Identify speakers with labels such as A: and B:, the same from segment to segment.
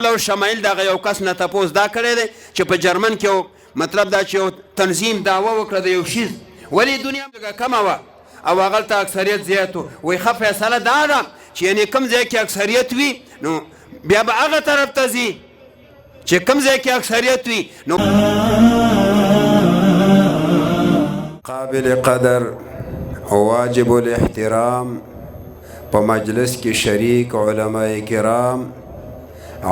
A: لو شمایل دغه یو کس نه تپوس دا کړی دی چې په جرمن کې یو مطلب دا چې یو تنظیم دعوه وکړه د یو شیز ولې دنیا لږه کمه وه او هغلته اکثریت زیات و وایي ښه فیصله دا ده چې یعنې کوم ځای کې اکثریت وي نو بیا به هغه طرف ته ځي چې کوم ځای کې اکثریت وي نو قابل قدر واجب الاحترام په مجلس کې شریک علماء کرام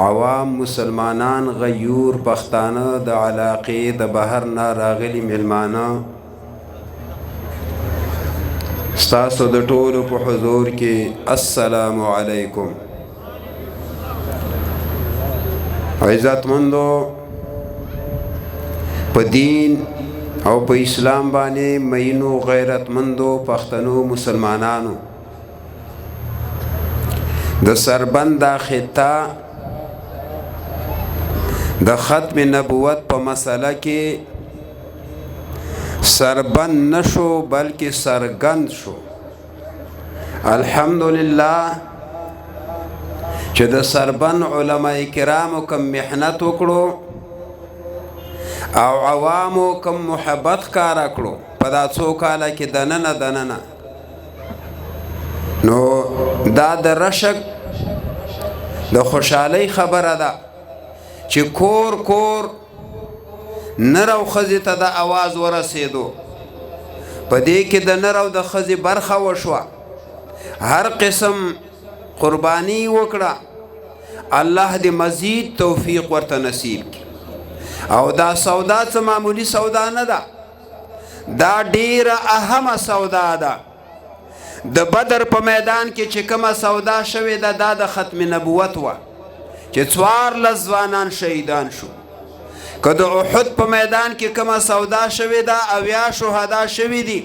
A: عوام مسلمانان غیور پښتانه د علاقې د بهر نه راغلي میلمانه ستاسو د ټولو په حضور کې السلام علیکم. عزتمندو په دین او په اسلام باندې مینو غیرتمندو پښتنو مسلمانانو د سربند خطه د ختم نبوت په مسله کې سربند نشو بلکې سرګند شو. الحمدلله چې د سربند علماء کرامو کم محنت وکړو او عوامو کم محبت ښکاره کړو په دا څو کاله کې دننه نو دا د رشک د خوشحالۍ خبره ده چې کور نر او ښځې ته د اواز ورسېدو په دې کې د نر او د ښځې برخه وشوه هر قسم قرباني وکړه الله دې مزید توفیق ورته نصیب کړي او دا سودا څه معمولی سودا نه ده دا ډیره اهمه سودا ده. د بدر په میدان کې چې کومه سودا شوې ده دا د ختم نبوت وه چې 14 ځوانان شهیدان شو. که د احد په میدان کې کومه سودا شوې ده 80 شهدا شوي دي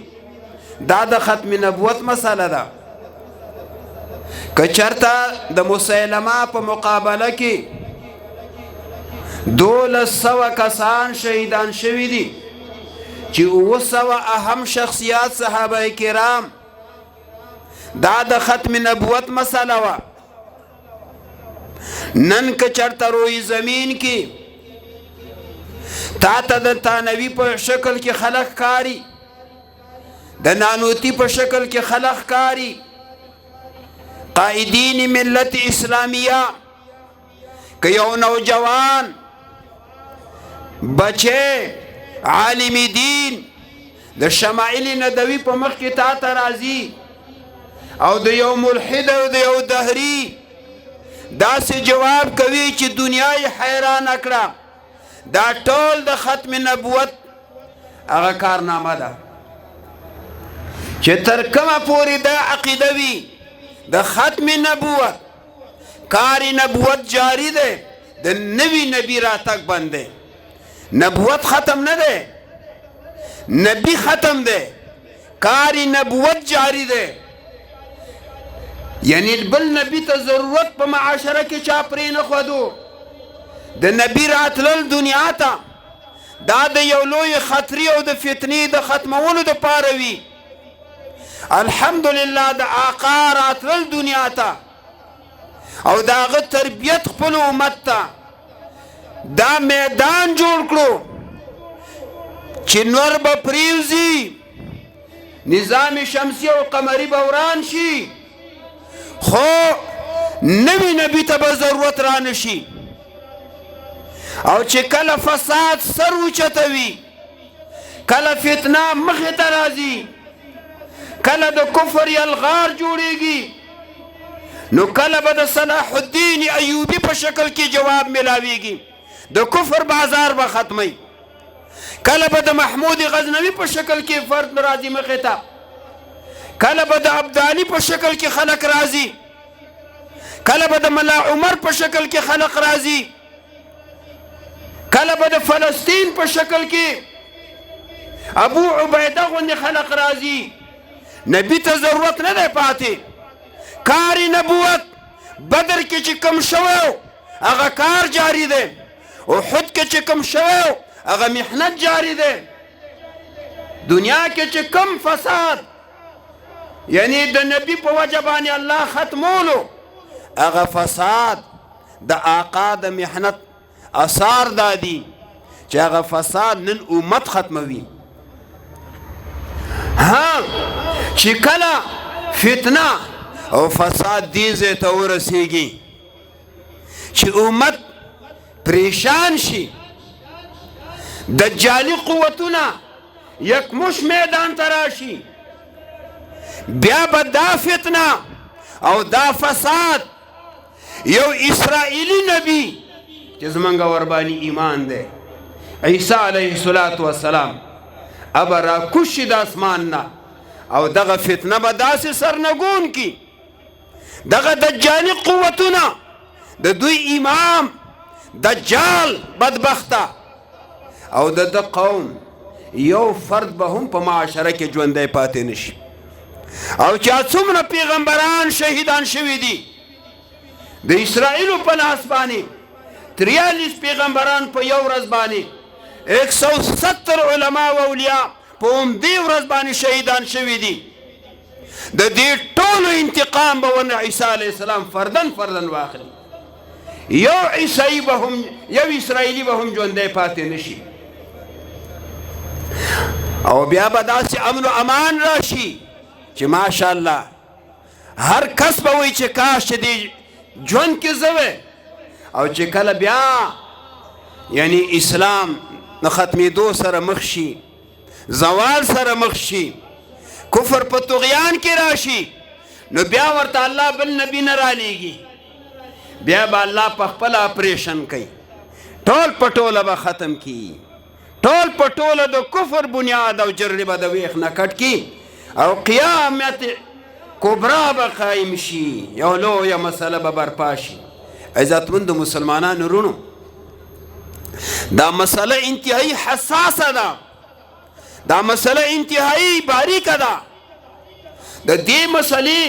A: دا د ختم نبوت مسله ده. که چرته د مسیلمه په مقابله کې 1200 کسان شهیدان شوي دي چې 900 اهم شخصیات صحابه کرام دا د ختم نبوت مسله وه. نن که چرته روی زمین کې تا ته د تانوي په شکل کې خلق کاری د نانوتی په شکل کې خلق کاری قائدین ملت اسلامیه که یو نوجوان بچه عالم دین د شمائل ندوی په مخ کې تا ته راځي او د یو ملحد او د یو دهری داسې جواب کوي چې دنیا یې حیران کړه دا ټول د ختم نبوت هغه کارنامه ده چې تر کومه پورې دا عقیده وي د ختم نبوت کار نبوت جاری دی د نوي نبی راتګ بند دی. نبوت ختم نه دی نبی ختم دی کار نبوت جاری دی یعنی بل نبی ته ضرورت په معاشره کې چا پرې نه ښودو د نبی راتلل دنیا ته دا د یو لوی خطرې او د فتنې د ختمولو دپاره وي. الحمدلله د آقا راتلل دنیا ته او د هغه تربیت خپل امت ته دا میدان جوړ کړو چې نور به پریوزي نظام شمسی او قمری به وران شي خو نوی نبی ته به ضرورت را نشي او چې کله فساد سر اوچتوي کله فتنه مخې ته راځي کله د کفر یلغار جوړیږي نو کله به د صلاح الدین ایوبی په شکل کې جواب ملاویږي د کفر بازار به ختمی کله به د محمود غزنوی په شکل کې فرد راځي مخې ته کله به د عبدالي په شکل کې خلق راځي کله به د ملا عمر په شکل کې خلق راځي کله به د فلسطین په شکل کې ابو عبیده غوندې خلق راځي. نبی ته ضرورت نه دی پاتې کار نبوت بدر کې چې کم شوی هغه کار جاری دی احد کې چې کم شوی هغه محنت جاری دی دنیا کې چې کم فساد یعنی د نبی په وجه باندې الله ختمولو هغه فساد د آقا د محنت اثار دا دي چې هغه فساد نن امت ختموي. ها چې کله فتنه او فساد دې ځای ته ورسېږي چې امت پریشان شي، دجالي قوتونه یکمش میدان ته راشي، بیا به دا فتنه او دا فساد یو اسرائیلی نبی چې زمونږ ورباني ایمان دی عیسی علیه السلام ابا را کوشي د اسمان نه او دغه فتنه به داسې سرنګون کی دغه دجالي قوتونه د دوی امام دجال بدبخته او د قوم یو فرد به هم په معاشره کې ژوندی پاتې نشي. او چا څومره پیغمبران شهیدان شوي دي د اسرائیلو په لاس باندې 43 پیغمبران په یو ورځ باندې 170 علما و اولیاء په همدې ورځ باندې شهیدان شوي دي. د دې ټولو انتقام به ونه عیسی علیه السلام فردن واخلي، یو اسرائیلی به هم ژوندی پاتې نشي. او بیا به داسې امن و امان راشي چې ماشاءالله هر کس به وایي چې کاش چې دې ژوند کې زه وی. او چې کله بیا یعنی اسلام د ختمېدو سره مخ شي، زوال سره مخ شي، کفر په طغیان کې راشي، نو بیا ورته الله بل نبی نه رالیږي، بیا به الله په خپل اپریشن کوي، ټول په ټوله به ختم کی، ټول په ټوله د کفر بنیاد او جرړې به د ویښ نه کټ کی او قیامت کبرا به قایم شي، یو لویه مسله به برپا شي. عزتمندو مسلمانانو رونو، دا مسله انتهایی حساسه ده، دا مسله انتهایی باریکه ده. د دې مسلې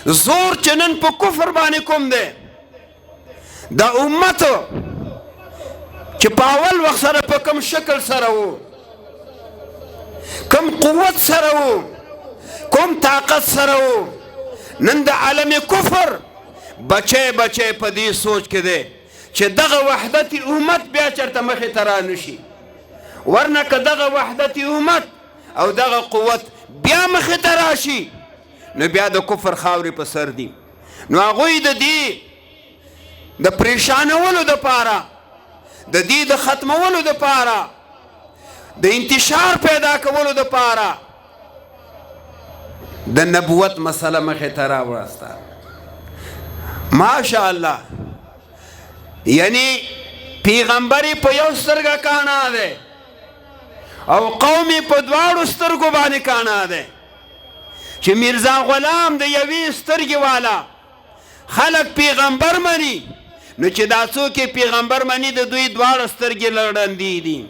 A: زور چې نن په کفر باندې کوم دی، د امت چې په اول وخت سره په کوم شکل سره وو، کوم قوت سره وو، کوم طاقت سره وو، نن د عالم کفر بچی په دې سوچ کې دی چې دغه وحدت امت بیا چرته مخې ته رانشي، ورنه که دغه وحدت امت او دغه قوت بیا مخې ته راشي نو بیا د کفر خاورې په سر دي. نو هغوی د دې د پریشانولو دپاره، د دې د ختمولو دپاره، د انتشار پیدا کولو دپاره د نبوت مسله مخې ته راوړسته. ماشاءالله یعنی پیغمبري په یو سترګه کاڼه دی او قومي په دواړو سترګو باندې کاڼه دی چې میرزا غلام د یوې سترګې والا خلک پیغمبر مني، نو چې دا څوک پیغمبر مني د دوی دواړه سترګې ړندې دي،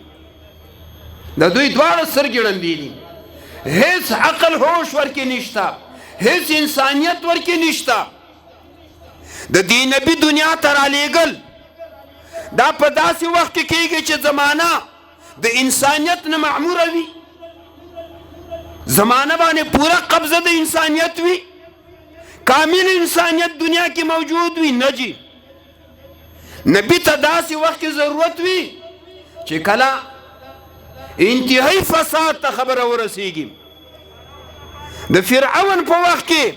A: د دوی دواړه سترګې ړندې دي، هیڅ عقل هوش ورکې نشته، هیڅ انسانیت ورکې نشته. د دې نبي دنیا ته رالیږل دا په داسې وخت کې کېږي چې زمانه د انسانیت نه معموره وي، زمانه باندې پوره قبضه د انسانیت وي، کامل انسانیت دنیا کې موجود وي. نه جي، نبي ته داسې وخت کې ضرورت وي چې کله انتهایی فساد ته خبره ورسیږي. د فرعون په وخت کې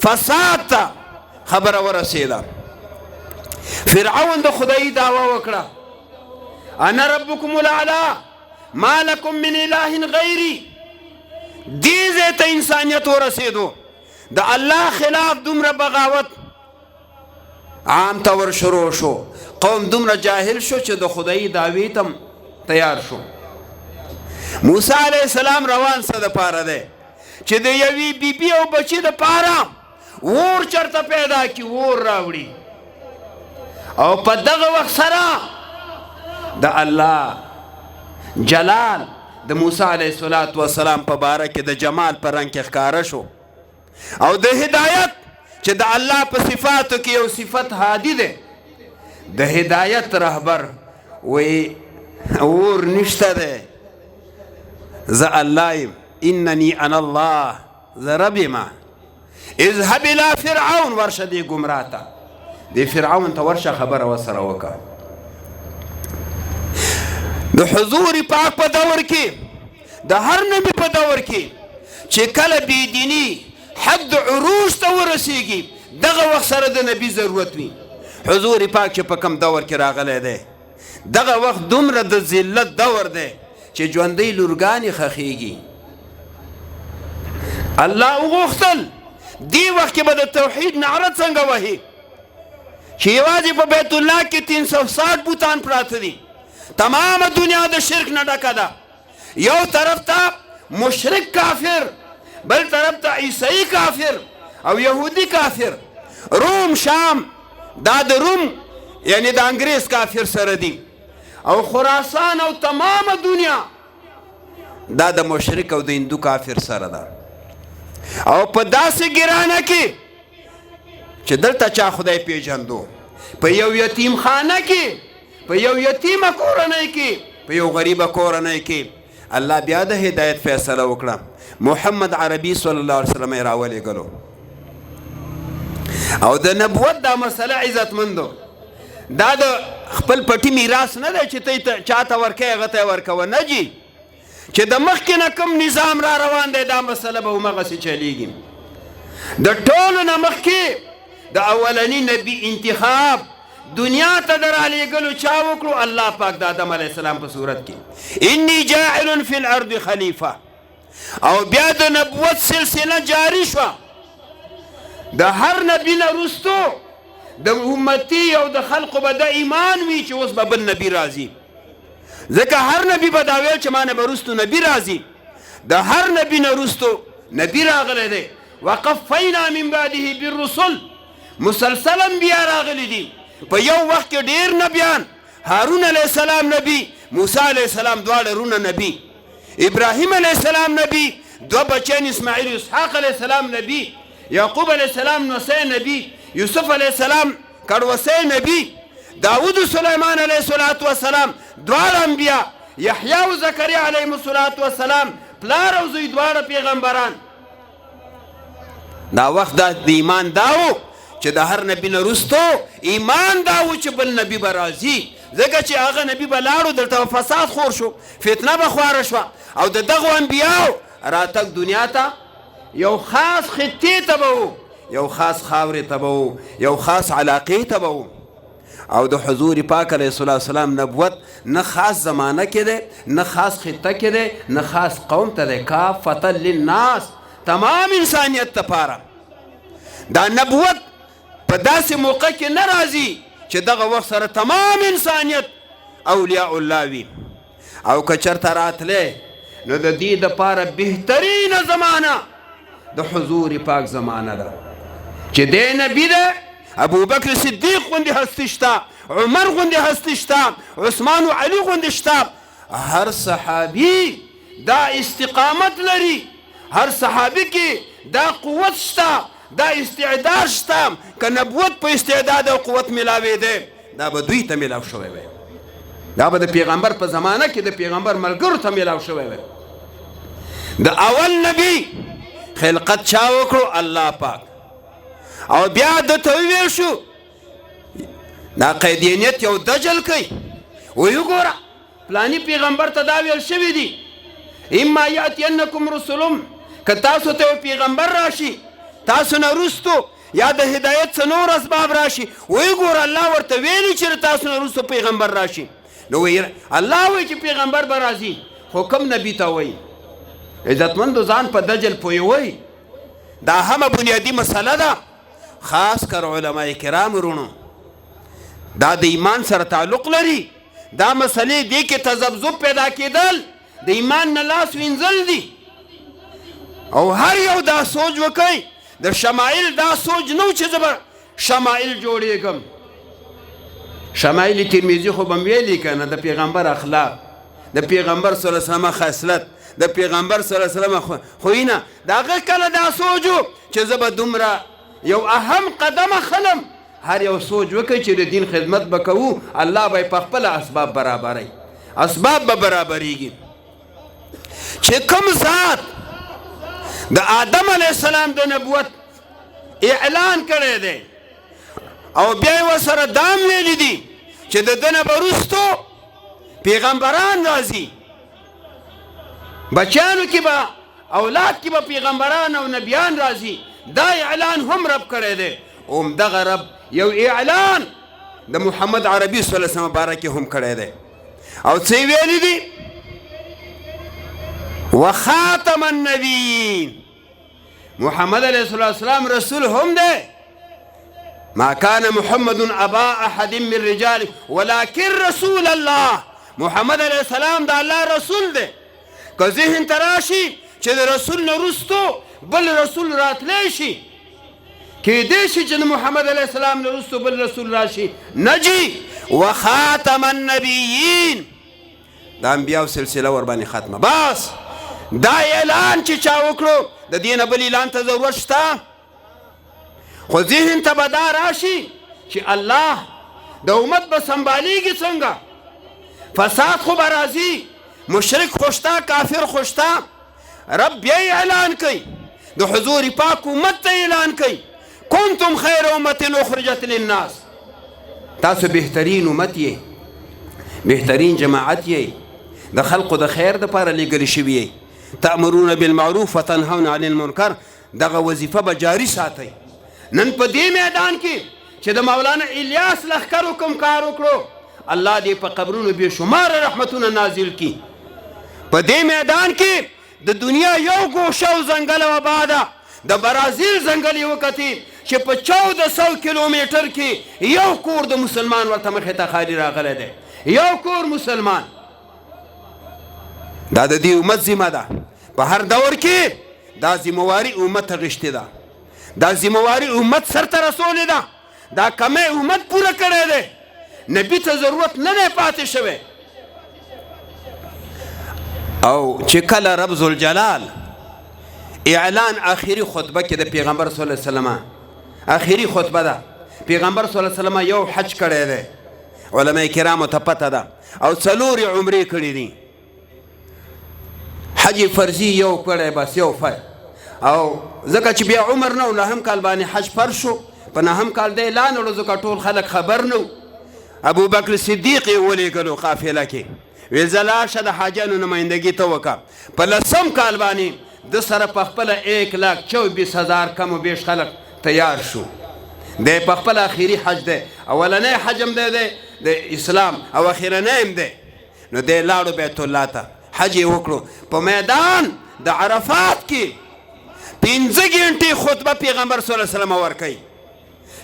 A: فساد ته خبره ورسیده، فرعون د خدای دعوه وکړه، انا ربکم الاعلی ما لکم من اله غیری. دې ځای ته انسانیت ورسېدو، د الله خلاف دومره بغاوت عام طور شروع شو، قوم دومره جاهل شو چې د خدای دعوې ته تیار شو. موسی علیه السلام روان څه دپاره دی چې د یوې بیبي او بچي دپاره اور چرته پیدا کی، اور راوړي، او په دغه وخت سره د الله جلال د موسی علیه السلام په باره کې د جمال په رنګ کې ښکاره شو، او د هدایت چې د الله په صفاتو کې یو صفت هادي دی، د هدایت رهبر وی اور نشته دی، زه الله یم، انني انا الله، زه رب یم، اذهب الى فرعون، ورشه دې ګمراه ته، د فرعون ته ورشه خبره ورسره وکړه. د حضور پاک په دور کې د هر نبي په دور کې چې کله بېدیني حد عروج ته ورسیږي دغه وخت سره د نبي ضرورت وي. حضور پاک چې په کم دور کې راغلی دی دغه وخت دومره د ذلت دور دی چې ژوندۍ لورګانې خښېږي. الله وغوښتل دې وخت کې به د توحید نعره څنګه وهي چې یوازې په بیت الله کې 360 بوتان پراته دي. تمام دنیا د شرک نه ډکه ده. یو طرف ته مشرک کافر، بل طرف ته عیسائی کافر او یهودی کافر. روم شام دا د روم یعنی د انګریز کافر سره دي، او خراسان او تمام دنیا دا د مشرک او د هندو کافر سره ده. او په داسې ګرانه کې چې دلته چا خدای پیژندو، په یو یتیم خانه کې، په یو یتیمه کورنۍ کې، په یو غریبه کورنۍ کې الله بیا د هدایت فیصله وکړه. محمد عربي صلی الله علیه وسلم یې راولېږلو او د نبوت دا مسله عزتمندو دا د خپل پټي میراث نه دی چې ته چاته ورکوې هغه ته یې ورکوه، نه جي چې د مخکې نه کوم نظام را روان دی دا مسله به همغسې چلیږي. د ټولو نه مخکې د اولني نبي انتخاب دنیا ته در رالیږلو چا وکړو؟ الله پاک د آدم علیه السلام په صورت کې انی جاعل فی الارض خلیفه. او بیا د نبوت سلسله جاری شوه. د هر نبي نه وروستو د امتي او د خلقو به د ایمان وي چې اوس به بل نبي راځي، ځکه هر نبي به دا ویل چې ما نه به وروستو نبي راځي. د هر نبي نه وروستو نبي راغلی دی. وقفینا من بعده بالرسل، مسلسل انبیا راغلی دي. په یو وخت کې ډېر نبیان، هارون علیه السلام نبي، موسی علیه السلام دواړه رونه نبي، ابراهیم علیه السلام نبي، دوه بچیان اسماعیل و اسحاق علیه السلام نبي، یعقوب علیه السلام نوسی نبي، یوسف علیه السلام کړوسی نبي، داود و سلیمان علیه السلام دواړه انبیا، یحیی و زکریا علیهم السلام پلار او زوی دواړه پیغمبران. دا وخت د ایمان داو چې د هر نبي نه وروستو ایمان دا و چې بل نبي به راځي، ځکه چې هغه نبي به لاړو دلته فساد خور شو، فتنه به خواره شوه. او د دغو انبیاو راتګ دنیا ته یو خاص خطې ته به و، یو خاص خاورې ته به و، یو خاص علاقې ته به و. او د حضور پاک علیه السلام نبوت نه خاص زمانه کې دی، نه خاص خطه کې دی، نه خاص قوم ته دی، کافة للناس، تمام انسانیت لپاره. دا نبوت په داسې موقع کې نه راځي چې دغه وخت سره تمام انسانیت اولیاء الله وي. او که چېرته راتلی نو د دې دپاره بهترینه زمانه د حضور پاک زمانه ده چې دی نبي ده. ابوبکر صدیق غوندې هستي شته، عمر غوندې هستي شته، عثمان و علي غوندې شته. هر صحابي دا استقامت لري، هر صحابي کې دا قوت شته، دا استعداد شته. که نبوت په استعداد او قوت ملاوی دی دا به دوی ته ملاو شوی وی، دا به د پیغمبر په زمانه کې د پیغمبر ملګرو ته ملاو شوی وی. د اول نبی خلقت چا وکړو؟ الله پاک. او بیا دته وویل شو دا قیدینیت یو دجل کوي، وی وګوره فلاني پیغمبر ته دا ویل شوي دي اما یاتینکم رسلم، که تاسو ته یو پیغمبر راشي تاسو نه وروستو یا د هدایت څه نور اسباب راشي، وی ګوره الله ورته ویلي چې تاسو نه وروستو پیغمبر راشي. نو الله وایي چې پیغمبر به راځي، خو کوم نبي ته وایي؟ عزتمندو ځان په دجل پوهوئ. دا همه بنیادي مسله ده. خاص کر علماء کرام ورونو دا د ایمان سره تعلق لري. دا مسلې دې کې تذبذب پیدا کېدل د ایمان نه لاس وینځل دي. او هر یو دا سوچ وکړي د شمائل دا سوچ نو چې زه به شمائل جوړېږم. شمائل ترمذي خو به مې ویلي که نه، د پیغمبر اخلاق، د پیغمبر صلی الله علیه وسلم خصلت، د پیغمبر صلی الله علیه وسلم خوینه. د هغه کله دا سوچ و چې زه به دومره یو اهم قدم خلم. هر یو سوچ وکړي چې د دین خدمت به کوو، الله به په خپله اسباب برابروي، اسباب به برابریږي. چې کوم ذات د آدم علیه السلام د نبوت اعلان کړی دی او بیا یې ورسره دام ویلي دي چې د ده نه به وروستو پیغمبران راځي، بچیانو کې به اولاد کې به پیغمبران او نبیان راځي. دا اعلان هم رب کړی دی. همدغه رب یو اعلان د محمد عربي صلی الله علیه وسلم باره کې هم کړی دی. او څه یې ویلي دي؟ وخاتم النبیین، محمد علیه السلام رسول هم دی. ما كان محمد ابا احد من رجال ولكن رسول الله. محمد علیه السلام د الله رسول دی. که ذهن ته راشي چې د رسول نه وروستو بل رسول راتلی شي، کیدای شي چې د محمد علیه السلام نه وروستو بل رسول راشي، نه جي. وخاتم النبیین، د انبیاو سلسله ورباندې ختمه. بس دا اعلان چې چا وکړو د دې نه بل اعلان ته ضرورت شته. خو ذهن ته به دا راشي چې الله د امت به سنبالیږي څنګه؟ فساد خو به راځي، مشرک خو شته، کافر خو شته. رب بیا اعلان کوي، د حضور پاک امت ته اعلان کوي کنتم خیر امت اخرجت للناس. تاسو بهترین امت یې، بهترین جماعت یې، د خلقو د خیر دپاره لېږلي شوي یې. تأمرون بالمعروف وتنهون عن المنکر، دغه وظیفه به جاري ساتئ. نن په دې میدان کې چې د مولانا الیاس لښکرو کوم کار وکړو، الله دې په قبرونو بې شماره رحمتونه نازل کړي. په دې میدان کې د دنیا یو ګوشه او ځنګل او آباده، د برازیل ځنګل یې وکتي چې په 1400 کیلومیټر کې یو کور د مسلمان ورته مخې ته خالي راغلی دی، یو کور مسلمان. دا د دې امت ذمه ده. په هر دور کې دا ذمواري امت ته غشتې ده، دا ذمواري امت سرته رسولې ده، دا کمی امت پوره کړی دی. نبي ته ضرورت نه دی پاتې شوی. او چې کله رب ذوالجلال اعلان آخري خطبه کې د پیغمبر صلی الله علیه وسلم آخري خطبه ده، پیغمبر صلی الله علیه وسلم یو حج کړی دی، علماء کرامو ته پته ده، او 4 عمرې کړي دي. حج فرضي یو کړی، بس یو فرض. او ځکه چې بیا عمر نه و، 9 کال باندې حج فرض شو، په 9 کال دی اعلان وړو، ځکه ټول خلک خبر نه و. ابو بکر صدیق یې ولېږلو قافله کې، ویل زه لاړ شه د حاجیانو نمایندګي ته وکړه. په 10 کال باندې د سره په خپله 1,24,000 کم و بیش خلک تیار شو. دی په خپل آخري حج دی، اولنی حج هم دی د اسلام او اخرنی هم دی. نو دی لاړو بیت الله ته، حج یې وکړو. په میدان د عرفات کې 15 ګنټې خطبه پیغمبر صلی الله علیه وسلم ورکوي،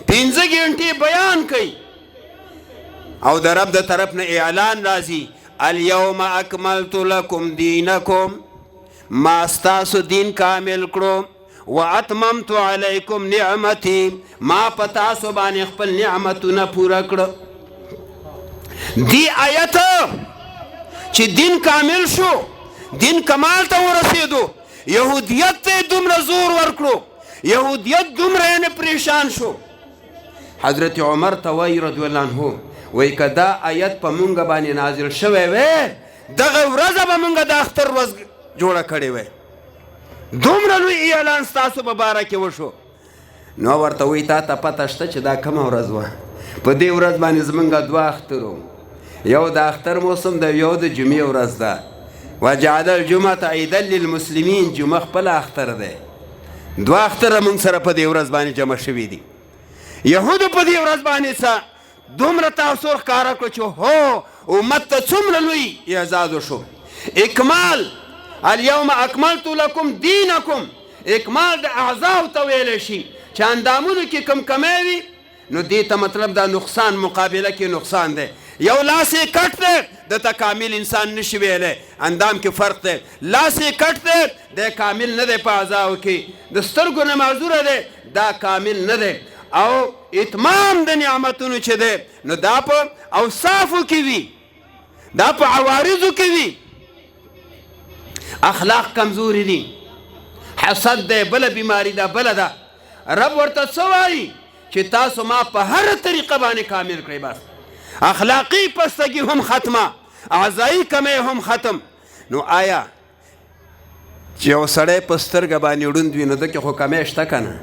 A: 15 ګنټې بیان کوي. او د رب د طرف نه اعلان راځي الیوم اکملت لکم دینکم، ما ستاسو دین کامل کړو. واتممت علیکم نعمتی، ما په تاسو باندې خپل نعمتونه پوره کړه. دی آیت چې دین کامل شو، دین کمال ته ورسېدو، یهودیت ته دومره زور ورکړو، یهودیت دومره یې پریشان شو. حضرت عمر ته وایي رضی الله عنه، وایي که دا آیت په مونږ باندې نازل شوی وی، دغه ورځه به مونږ د اختر ورځ جوړه کړې وی. دومره لوی اعلان ستاسو په باره کې وشو. نو ورته وایي تا ته پته شته چې دا کومه ورځ وه؟ په دې ورځ باندې زمونږ 2 اختر و، یو د اختر موسم ده، یو د جمعې ورځ ده. وجعل الجمعة عیدا للمسلمین، جمعه خپل اختر دی. 2 اختره مونږ سره په دې ورځ باندې جمع شوي دي. یهودو په دې ورځ باندې څه دومره تاثر ښکاره کړو چې هو امت ته څومره لوی اعزاز وشو. اکمال، الیوم اکملت لکم دینکم، اکمال د اعضاو ته ویلی شي چې اندامونو کې کم کمی وي، نو دې ته مطلب دا نقصان مقابله کې نقصان دی. یو لاس یې کټ دی، دته کامل انسان نشي ویلی، اندام کې فرق دی. لاس یې کټ دی، دی کامل نه دی په اعضاو کې. د سترګو نه معذوره دی، دا کامل نه دی. او اتمام د نعمتونو چې دی، نو دا په اوصافو کې وي، دا په عوارضو کې وي. اخلاق کمزوري دي، حسد دی، بله بیماری ده، بله ده. رب ورته څه وایي چې تاسو ما په هر طریقه باندې کامل کړئ. بس اخلاقی پستگی هم ختمه، اعضایی کمی هم ختم. نو آیا چې یو سړی په سترګه باندې ړوند وي، نو دکې خو کمی شته که نه؟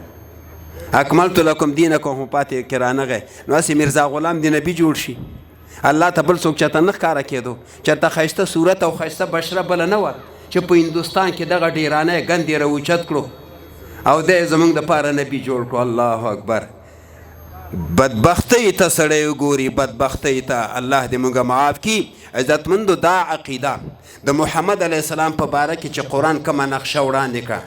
A: اکملت لکم دینکم هم پاتې کې رانغی نو هسې میرزا غلام د نبي جوړ شي الله ته بل څوک چېرته نه ښکاره کېدو چېرته ښایسته صورت او ښایسته بشره بله نه وه چې په هندوستان کې دغه ډیرانه یې ګند یې راوچت کړو او دی یې زموږ دپاره نبي جوړ کړو. الله اکبر. بدبختۍ ته سړی وګوري بدبختۍ ته الله دې موږ معاف کړي. عزتمندو دا عقیده د محمد علیه السلام په باره کې چې قرآن کومه نقشه وړاندې کړه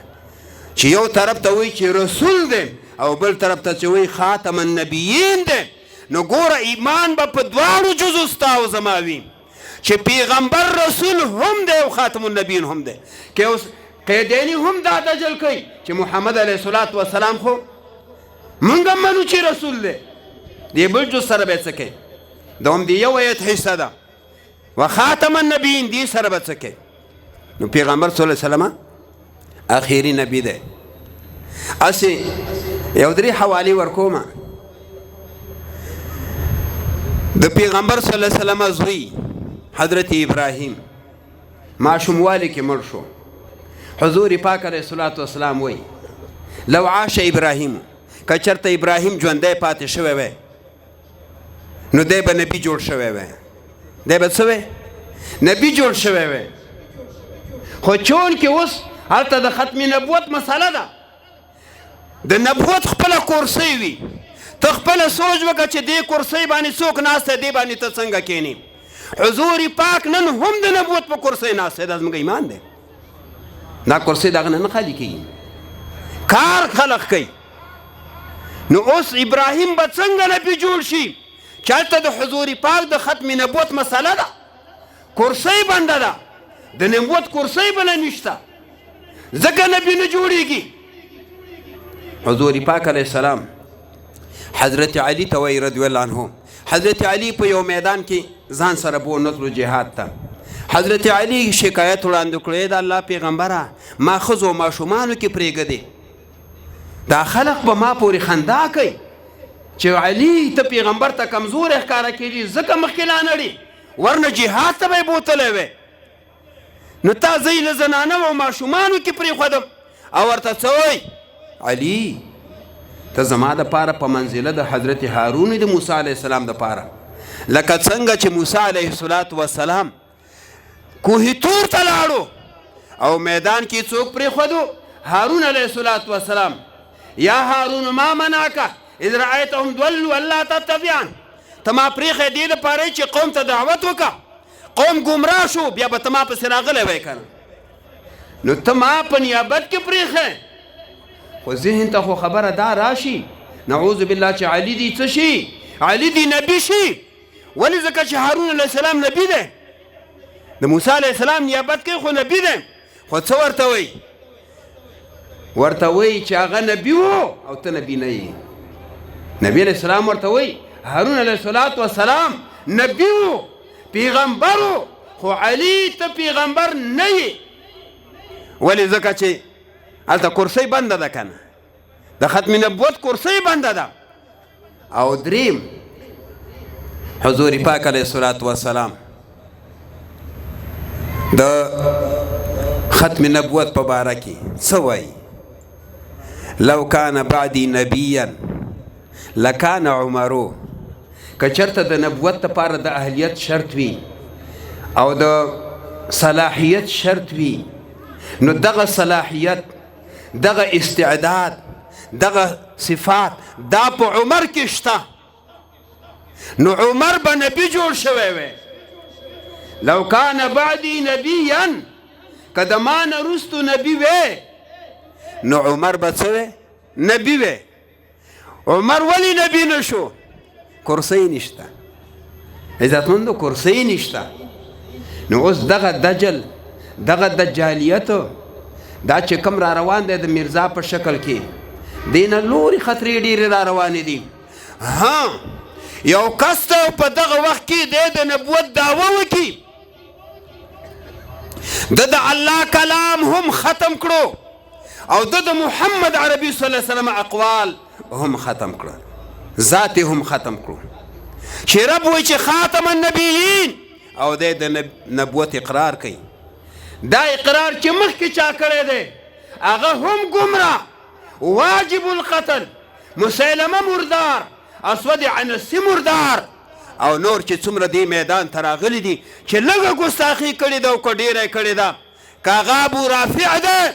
A: چې یو طرف ته وایي چې رسول دی او بل طرف ته چې وایي خاتم النبیین دی نو ګوره ایمان به په دواړو جزو ستا او زما وي چې پیغمبر رسول هم دی او خاتم النبیین هم دی. که اوس قیدیني هم دا دجل کوي چې محمد علیه الصلاة والسلام خو مونږ هم منو چې رسول دی دې بل جز سره به یې څه کوي د هم د یو ایت حصه ده و خاتم النبیین دې سره به څه کوي. نو پیغمبر صلی الله علیه وسلم اخیری نبی دی. اسې یو درې حوالې ورکومه. د پیغمبر صلی الله علیه وسلم زوی حضرت ابراهیم ماشوموالي کې مړ شو. حضور پاک علیه الصلاة والسلام وایي لو عاش ابراهیم که چېرته ابراهیم ژوندی پاتې شوی وی نو دی به نبي جوړ شوی وی دی به څه وی نبي جوړ شوی وی. خو چون کې اوس هلته د ختم نبوت مسله ده د نبوت خپله کورسۍ وي ته خپله سوچ وکړه چې دې کورسۍ باندې څوک ناست دی دې باندې ته څنګه کښېنې. حضور پاک نن هم د نبوت په کورسۍ ناست دی دا زموږ ایمان دی. دا کورسۍ د هغه نه خالي کېږي کار خلق کوي. نو اوس ابراهیم به څنګه نبي جوړ شي چې هلته د حضور پاک د ختم نبوت مسله ده کورسۍ بنده ده د نبوت کورسۍ بله نشته ځکه نبي نه جوړېږي. حضور پاک علیه السلام حضرت علی ته وایي رضی الله عنه حضرت علی په یو میدان کې ځان سره بونتلو جهاد ته. حضرت علی شکایت وړاندې کړی د الله پیغمبره ما ښځو او ماشومانو کې پرېږدې دا خلق به ما پورې خندا کوي چې علي ته پیغمبر ته کمزور ښکاره کېږي ځکه مخکې لا نړي ورنه جهاد ته به یې بوتلی وی نو تا زه یې له زنانه او ماشومانو کې پرېښودم او ورته څه وایي علي ته زما دپاره په منزله د حضرت هارون د موسی علیه السلام دپاره لکه څنګه چې موسی علیه الصلاة والسلام کوه تور ته لاړو او میدان کې څوک پرېښودو هارون علیه الصلاة والسلام یا هارون ما منعک اذ رأیتهم ضلوا الا تتبعن ته ما پرېښی دې دپاره چې قوم ته دعوت وکړه قوم ګمراه شو بیا به ته ما پسې راغلی وی که نه نو ته ما په نیابت کې پرېښی خو ذهن ته خو خبره دا راشي نعوذ بالله چې علي دې څه شي علي دې نبي شي ولې ځکه چې هارون علیه السلام نبي دی د موسی علیه السلام نیابت کوي خو نبي دی خو څه ورته وایي ورته وایي چې هغه نبي و او ته نبي نه یې. نبي علیه السلام ورته وایي هارون علیه الصلاة والسلام نبي و پیغمبر و خو علي ته پیغمبر نه یې ولې ځکه چې هلته کورسۍ بنده ده که نه د ختم نبوت کورسۍ بنده ده. او دریم حضور پاک علیه الصلاة والسلام د ختم نبوت په باره کې څه وایي لو کان بعدی نبیا لکان عمرو که چېرته د نبوت دپاره د اهلیت شرط وي او د صلاحیت شرط وي نو دغه صلاحیت دغه استعداد دغه صفات دا په عمر کې شته نو عمر به نبي جوړ شوی وی. لو کان بعدی نبیا که د ما نه وروستو نبي وی نو عمر به څه وی نبي وی. عمر ولې نبي نه شو کورسۍ نشته عزتمندو کورسۍ نشته. نو اوس دغه دجل دغه دجالیت دا چې کوم را روان دی د میرزا په شکل کې دی نه لورې خطرې ډېرې را روانې دي. ها یو کس ته په دغه وخت کې دی د نبوت دعوه وکړي د الله کلام هم ختم کړو او د محمد عربي صلی الله علیه وسلم اقوال هم ختم کړل ذات هم ختم کړو چې رب وایي چې خاتم النبیین او دی د نبوت اقرار کوي. دا اقرار چې مخکې چا کړی دی هغه هم ګمراه واجب القتل مسیلمه مردار، اسود عنسی مردار او نور چې څومره دې میدان ته راغلي دي چې لږه ګستاخي کړې ده او که ډېره کړې ده، کاغه ابو رافع ده،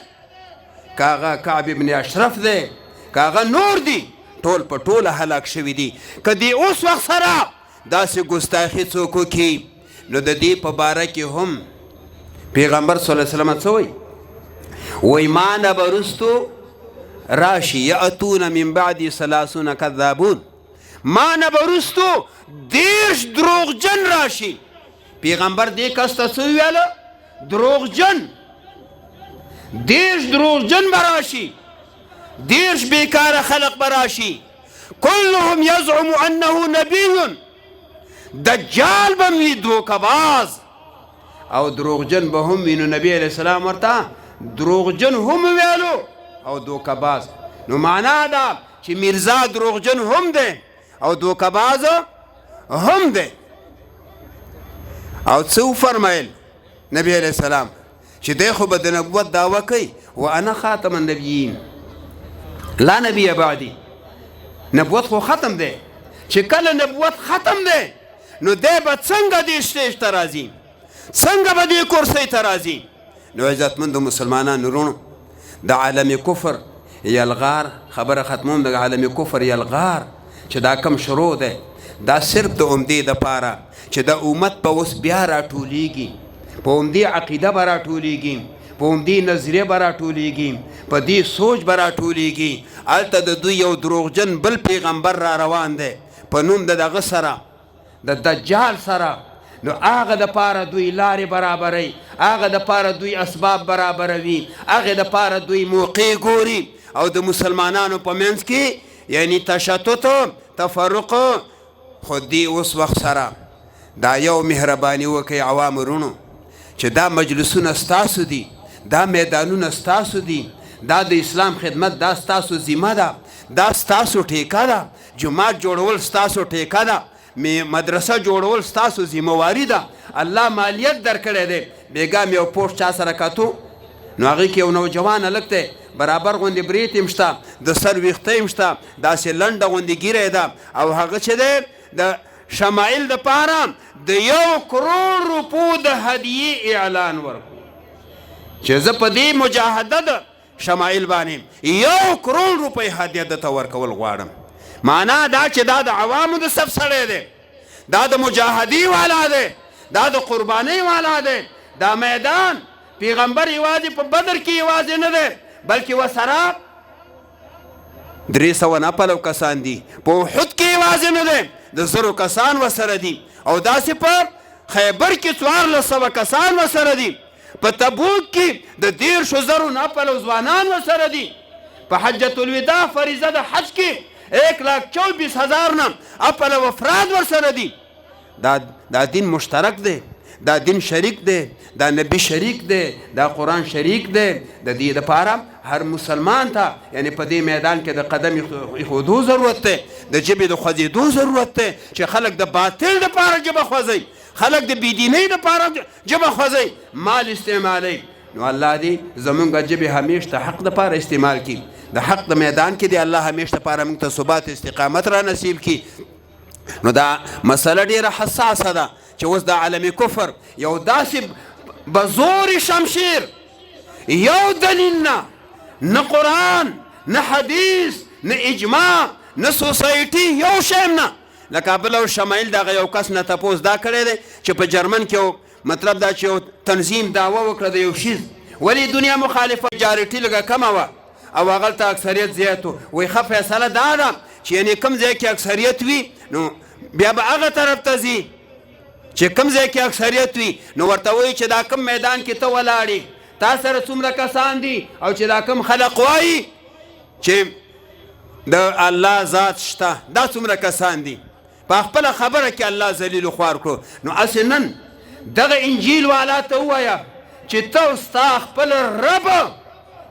A: کاغه کعب ابن اشرف ده، کاغه نور دي، ټول په ټوله هلاک شوي دي. که دې اوس وخت سره داسې ګستاخي څوک وکړي نو د دې په باره کې هم پیغمبر صلی الله علیه وسلم څه وایي؟ وایي ما نه به وروستو راشي یأتون من بعد 30 کذابون، ما نه به وروستو 30 دروغجن راشي. پیغمبر دې کس ته څه وویله؟ دروغجن. 30 دروغجن به راشي، 30 بیکاره خلق به راشي، کلهم یزعم انه نبی، دجال به وي دوکهباز او دروغجن به هم وي. نو نبی علیه السلام ورته دروغجن هم ویلو او دوکهباز. نو معنا ده چې میرزا دروغجن هم دی او دوکهباز هم دی. او څه وفرمیل نبی علیه السلام چې دی خو به د نبوت دعوه کوي وانا خاتم النبیین لا نبی بعدی، نبوت خو ختم دی. چې کله نبوت ختم دی نو دی به څنګه دې سټیج ته راځي، څنګه به دې کرسۍ ته راځي؟ نو عزتمندو مسلمانانو وروڼو، د عالم کفر یلغار خبره ختموم. د عالم کفر یلغار چې دا کم شروع دی دا صرف د عمدې دپاره چې د امت په اوس بیا راټولیږي، په عمدې عقیده به راټولیږي، په عمدې نظریه به راټولیږي، په دې سوچ به راټولیږي. هلته د دوی یو دروغجن بل پیغمبر را روان دی په نوم د دغه سره، د دجال سره. نو هغه دپاره دوی لارې برابروي، هغه دپاره دوی اسباب برابروي، هغې دپاره دوی موقع ګوري. او د مسلمانانو په منځ کې یعنی تشتت تفرق. خو دې اوس وخت سره دا یو مهرباني وکړئ عوام ورونو چې دا مجلسونه ستاسو دي، دا میدانونه ستاسو دي، دا د اسلام خدمت دا ستاسو ذمه ده، دا ستاسو ټیکه ده، جماعت جوړول ستاسو ټیکه ده، مدرسه جوړول ستاسو ذمواري ده. الله مالیت درکړی دی. بیګا مې یو پوسټ چا سره کتو نو هغې کې یو نوجوان هلک دی، برابر غوندې برېت هم شته، د سر ویښته هم شته، داسې لنډه غوندې ږیره ده او هغه چې دی د شمایل دپاره د 1 کروڑ روپو د هدیې اعلان ورکړو چې زه په دې مجاهده د شمایل باندې 1 کروڑ روپۍ هدیه درته ورکول غواړم. معنا دا چې دا د عوامو د صف سړی دی، دا د مجاهدي والا دی، دا د قربانۍ والا دی. دا میدان پیغمبر یوازې په بدر کې یوازې نه دی بلکې ورسره 300 نفلو کسان دي، په احد کې یوازې نه دی، د 1000 کسان ورسره دي، او داسې په خیبر کې 1400 کسان ورسره دي، په تبوک کې د 10000 نفلو ځوانان ورسره دي، په حجة الوداع فریضه د حج کې 1,24,000 نه اپل و افراد ورسره دي. دا دین مشترک دی، دا دین شریک دی، دا نبی شریک دی، دا قرآن شریک دی. د دې دپاره هر مسلمان ته یعنی په دې میدان کې د قدم ایښودو ضرورت دی، د ژبې د خوځېدو ضرورت دی چې خلک د باطل دپاره ژبه خوځوي، خلک د بېدینۍ دپاره ژبه خوځوي، مال استعمالوي. نو الله دې زمونږ ژبې همیش د حق دپاره استعمال کړي، د حق د میدان کې دی الله همیش دپاره موږ ته ثبات استقامت را نصیب کړي. نو دا مسله ډېره حساسه ده چې اوس د عالم کفر یو داسې بزور شمشیر، یو دلیل نه قرآن نه حدیث نه اجماع نه سوسایټي یو شی نه. لکه بل او شمایل دغه یو کس نه تپوس دا کړی دی چې په جرمن کې مطلب دا چې یو تنظیم دعوه وکړه د یو شیز، ولې دنیا مخالفه جارټي لږه کمه وه او هغلته اکثریت زیات و. وایي ښه فیصله دا ده چې یعنې کوم ځای کې اکثریت وي نو بیا به هغه طرف ته ځي چې کوم ځای کې اکثریت وي نو ورته وایي چې دا کوم میدان کې ته ولاړې، تا سره څومره کسان دي او چې دا کوم خلق وایي چې د الله ذات شته دا څومره کسان دي، په خپله خبره کې الله ذلیل و خوار کړو. نو هسې نن دغه انجیل والا ته ووایه چې ته ستا خپل رب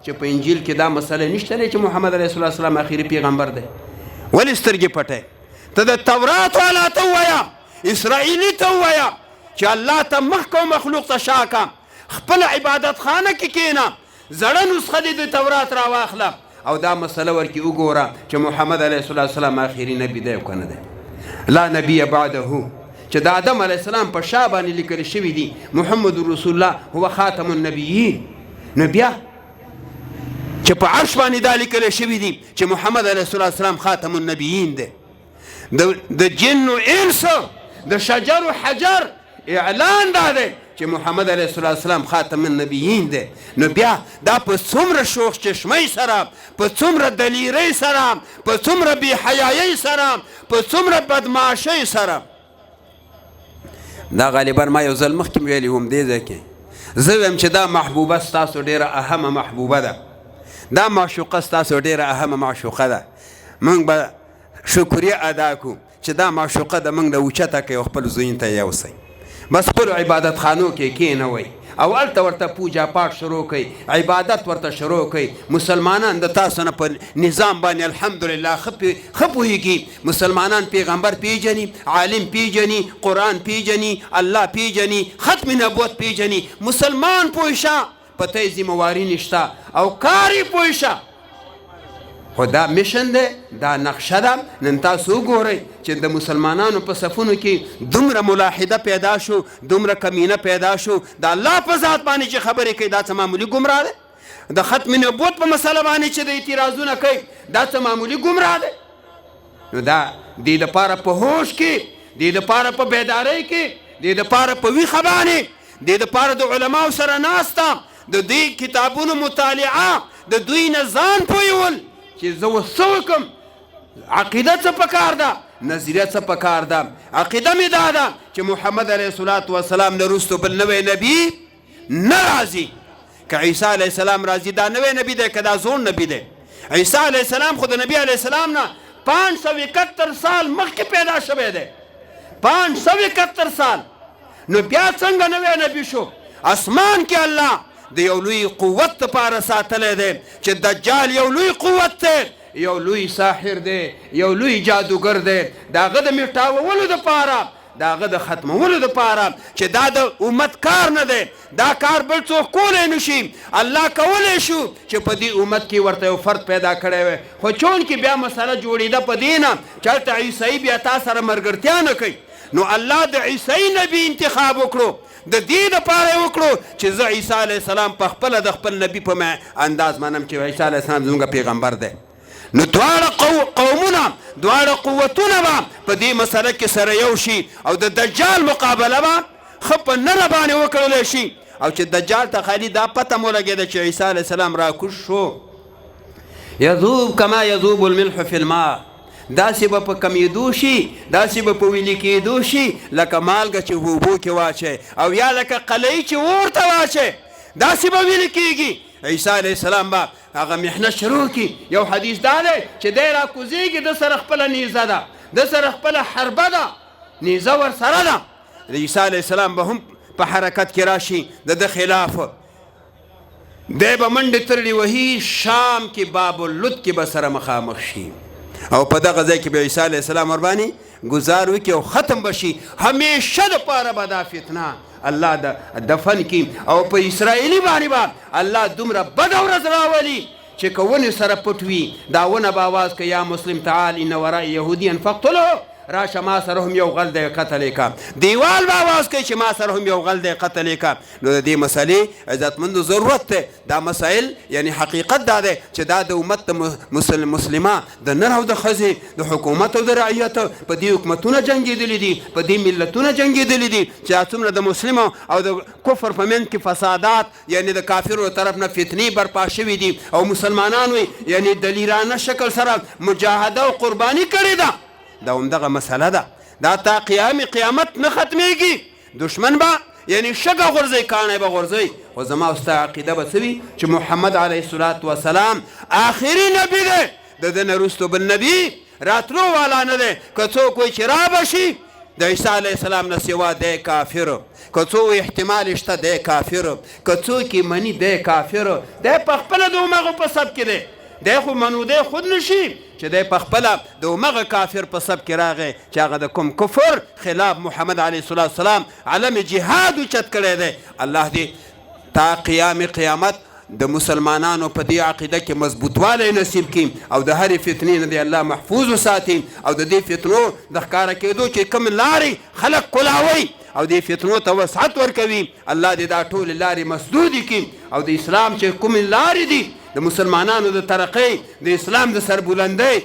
A: چې په انجیل کې دا مسله نشته دی چې محمد علیه السلام آخري پیغمبر دی، ولې سترګې پټی؟ ته د تورات والا ته ووایه، اسرائیلي ته ووایه چې الله ته مخ کو مخلوق ته شا که، خپل عبادت خانه کې کښېنه، زړه نسخه دې د تورات را واخله او دا مسله ورکې وګوره چې محمد علیه السلام آخري نبي دی او که نه دی لا نبي بعده چې د آدم علیه السلام په شا باندې لیکل شوي دي محمد رسول الله هو خاتم النبیین. نو بیا چې په عرش باندې دا لیکل شوي دي چې محمد علیه السلام خاتم النبیین دی د جن و انس د شجر و حجر اعلان دا دی چې محمد علیه السلام خاتم النبیین دی. نو بیا دا په څومره شوخ چشمۍ سره په څومره دلیرۍ سره په څومره بې حیایۍ سره په څومره بدماشۍ سره. دا غالبا ما یو ځل مخکې ویلي وم دې ځای کې زه ویم چې دا محبوبه ستاسو ډېره اهمه محبوبه ده دا معشوقه ستاسو ډېره اهمه معشوقه ده. موږ به شکریه ادا کړو چې دا معشوقه د موږ د اوچته کوي او خپل زویون ته یوسئ بس خپلو عبادت خانو کې کښېنوئ او هلته ورته پوجا پاټ شروع کوئ عبادت ورته شروع کوئ. مسلمانان د تاسو نه په نظام باندې الحمدلله ښه پوهېږي. مسلمانان پیغمبر پیژني عالم پیژني قرآن پیژني الله پیژني ختم نبوت پیژني. مسلمان پوه شه په ته یې ذمهواري نشته او کار یې پوه شه خو دا میشن دی دا نقشه ده. نن تاسو وګورئ چې د مسلمانانو په صفونو کې دومره ملاحده پیدا شو دومره کمینه پیدا شو د الله په ذات باندې چې خبرې کوي دا څه معمولي ګمراه دی. د ختم نبوت په مسله باندې چې د اعتراضونه کوي دا څه معمولي ګمراه دی. نو دا دې دپاره په هوش کې دې دپاره په بیدارۍ کې دې دپاره په ویښه باندې دې دپاره د علماو سره ناسته د دوی کتابونو مطالعه د دوی نه ځان پوهول چې زه اوس څه وکړم عقیده څه پکار ده نظریه څه پکار ده. عقیده مې دا ده چې محمد علیه السلام نه وروسته بل نوی نبي نه راځي. که عیسی علیه السلام راځي دا نوی نبي دی که دا زوړ نبي دی. عیسی علیه السلام خو د نبي علیه السلام نه 571 سال مخکې پیدا شوی دی 571 سال. نو بیا څنګه نوی نبي شو؟ اسمان کې الله د یو لوی قوت لپاره ساتلی دی چې دجال یو لوی قوت دی یو لوی ساحر دی یو لوی جادوګر دی د هغه د میټاوولو دپاره د هغه د ختمولو دپاره چې دا د امت کار نه دی دا کار بل څوک کولی نشي. الله کولی شو چې په دې امت کې ورته یو فرد پیدا کړی وی خو چونکې بیا مسله جوړېده په دې نه چې هلته عیسایي بیا تا سره ملګرتیا نه کوي نو الله د عیسایي نبي انتخاب وکړو د دې دپاره یې وکړو چې زه عیسی علیه السلام په خپله د خپل نبي په انداز منم چې عیسی علیه السلام زموږ پیغمبر دی. نو دواړه قومونه دواړه قوتونه به په دې مسله کې سره یو شي او د دجال مقابله به ښه په نره باندې وکړلی شي. او چې دجال ته خالي دا پته مو لګېده چې عیسی علیه السلام راکوز شو یذوب کما یذوب الملح فی الماء داسې به په کمیدو شي داسې به په ویلي کېدو شي لکه مالګه چې اوبو کې واچوي او یا لکه قلعی چې اور ته واچوي داسې به ویلي کېږي. عیسی علیه السلام به هغه محنت شروع کړي. یو حدیث دا دی چې دی راکوزېږي د سره خپله نیزه ده د سره خپله حربه ده نیزه ورسره ده. د عیسی علیه السلام به هم په حرکت کې راشي د ده خلاف دی به منډې ترړې وهي شام کې باب اللد کې به سره مخامخ شي او په دغه ځای کې به عیسی علیه السلام ورباندې گزار وکړي او ختم به شي. همیشه دپاره به دا فتنه الله دفن کړي او په اسرائیلي باندې به الله دومره بده ورځ راولي چې که ونې سره پټ وي دا ونه به آواز کوي یا مسلم تعال ان وراء یهودیا فاقتلوه راشه ما سره هم یو غل دی قتل یې کا. دیوال به آواز کوي چې ما سره هم یو غل دی قتل یې کا. نو د دې مسلې عزتمندو ضرورت دی. دا مسایل یعنی حقیقت دا دی چې دا د امت د مسلمه د نر او د ښځې د حکومت او د رعیت په دې حکومتونه جنګېدلي دي په دې ملتونه جنګېدلي دي چې څومره د مسلمو او د کفر په منځ کې فسادات یعنی د کافرو طرف نه فتنې برپا شوي دي او مسلمانانو یعنی دلیرانه شکل سره مجاهده او قرباني کړې ده. دا همدغه مسله ده دا تا قیامت نه ختمیږي. دشمن به یعنی شګه غورځوي کاڼی به غورځوي خو زما او ستا عقیده به څه وي چې محمد علیه السلام آخري نبي دی د ده نه وروسته بل نبي راتلو والا نه دی. که څوک وایي چې را به شي د عیسی علیه السلام نه سوا دی کافر که څوک وایي احتمال شته دی کافر که څوک یې مني دی کافر دی په خپله د همغو په سب کې دی دی خو منودی خود نشي چې دی په خپله د همغه کافر په سب کې راغی چې هغه د کوم کفر خلاف محمد علیه السلام علم جهاد اوچت کړی دی. الله دې تا قیامت د مسلمانانو په دې عقیده کې مضبوطوالی نصیب کړي او د هرې فتنې نه دې الله محفوظ وساتي او د دې فتنو د ښکاره کېدو چې کوم لارې خلک کلاوي او دې فتنو ته وسعت ورکوي الله دې دا ټولې لارې مسدودې کړي او د اسلام چې کومې لارې دي د مسلمانانو د ترقۍ د اسلام د سربلندۍ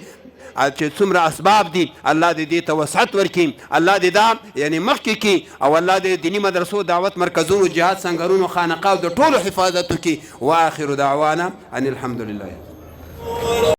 A: چې څومره اسباب دي الله دې دې ته وسعت ورکړي الله دې دا یعنی مخکې کړي او الله دې دیني مدرسو دعوت مرکزونو جهاد سنګرونو خانقاو د ټولو حفاظت وکړي واخر دعوانا ان الحمد لله